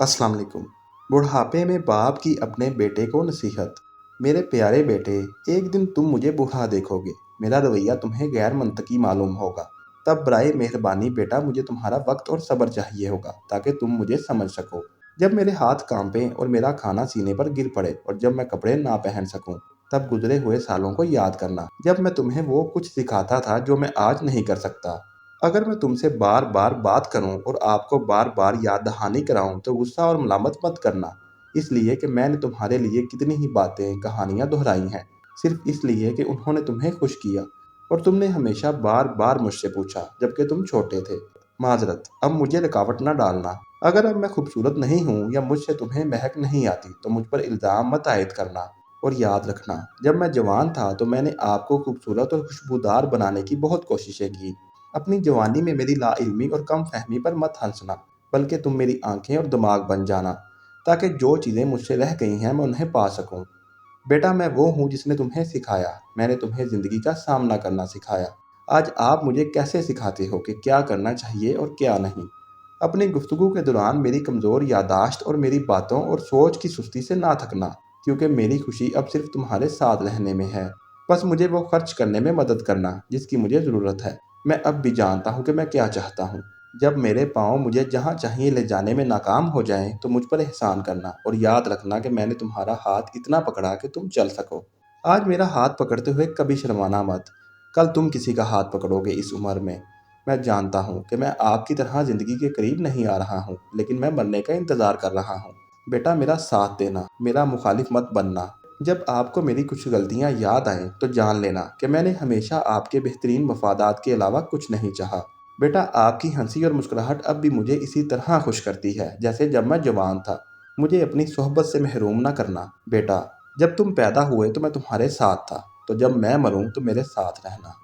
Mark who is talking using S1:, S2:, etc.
S1: अस्सलाम वालेकुम। बुढ़ापे में बाप की अपने बेटे को नसीहत। मेरे प्यारे बेटे, एक दिन तुम मुझे बूढ़ा देखोगे, मेरा रवैया तुम्हें गैर मंतकी मालूम होगा। तब बराए मेहरबानी बेटा मुझे तुम्हारा वक्त और सब्र चाहिए होगा ताकि तुम मुझे समझ सको। जब मेरे हाथ कांपे और मेरा खाना सीने पर गिर पड़े और जब मैं कपड़े ना पहन सकूं, तब गुजरे हुए सालों को याद करना जब मैं तुम्हें वो कुछ सिखाता था जो मैं आज नहीं कर सकता। अगर मैं तुमसे बार बार बात करूं और आपको बार बार याद दहानी कराऊं तो गुस्सा और मलामत मत करना, इसलिए कि मैंने तुम्हारे लिए कितनी ही बातें कहानियां दोहराई हैं, सिर्फ इसलिए कि उन्होंने तुम्हें खुश किया और तुमने हमेशा बार बार मुझसे पूछा जबकि तुम छोटे थे। माजरत, अब मुझे रुकावट न डालना। अगर अब मैं खूबसूरत नहीं हूँ या मुझसे तुम्हें महक नहीं आती तो मुझ पर इल्ज़ाम मत आयद करना। और याद रखना, जब मैं जवान था तो मैंने आपको खूबसूरत और खुशबूदार बनाने की बहुत कोशिशें की। अपनी जवानी में मेरी लाइल्मी और कम फहमी पर मत हंसना, बल्कि तुम मेरी आंखें और दिमाग बन जाना, ताकि जो चीज़ें मुझसे रह गई हैं मैं उन्हें पा सकूं। बेटा, मैं वो हूँ जिसने तुम्हें सिखाया, मैंने तुम्हें ज़िंदगी का सामना करना सिखाया। आज आप मुझे कैसे सिखाते हो कि क्या करना चाहिए और क्या नहीं। अपनी गुफ्तगू के दौरान मेरी कमज़ोर याददाश्त और मेरी बातों और सोच की सुस्ती से ना थकना, क्योंकि मेरी खुशी अब सिर्फ तुम्हारे साथ रहने में है। बस मुझे वो खर्च करने में मदद करना जिसकी मुझे ज़रूरत है। मैं अब भी जानता हूँ कि मैं क्या चाहता हूँ। जब मेरे पाँव मुझे जहाँ चाहिए ले जाने में नाकाम हो जाएं तो मुझ पर एहसान करना और याद रखना कि मैंने तुम्हारा हाथ इतना पकड़ा कि तुम चल सको। आज मेरा हाथ पकड़ते हुए कभी शर्माना मत। कल तुम किसी का हाथ पकड़ोगे इस उम्र में। मैं जानता हूँ कि मैं आपकी तरह ज़िंदगी के करीब नहीं आ रहा हूँ, लेकिन मैं मरने का इंतज़ार कर रहा हूँ। बेटा, मेरा साथ देना, मेरा मुखालिफ मत बनना। जब आपको मेरी कुछ गलतियाँ याद आएं तो जान लेना कि मैंने हमेशा आपके बेहतरीन मफादात के अलावा कुछ नहीं चाहा। बेटा, आपकी हंसी और मुस्कुराहट अब भी मुझे इसी तरह खुश करती है जैसे जब मैं जवान था। मुझे अपनी सोहबत से महरूम ना करना। बेटा, जब तुम पैदा हुए तो मैं तुम्हारे साथ था, तो जब मैं मरूं तो मेरे साथ रहना।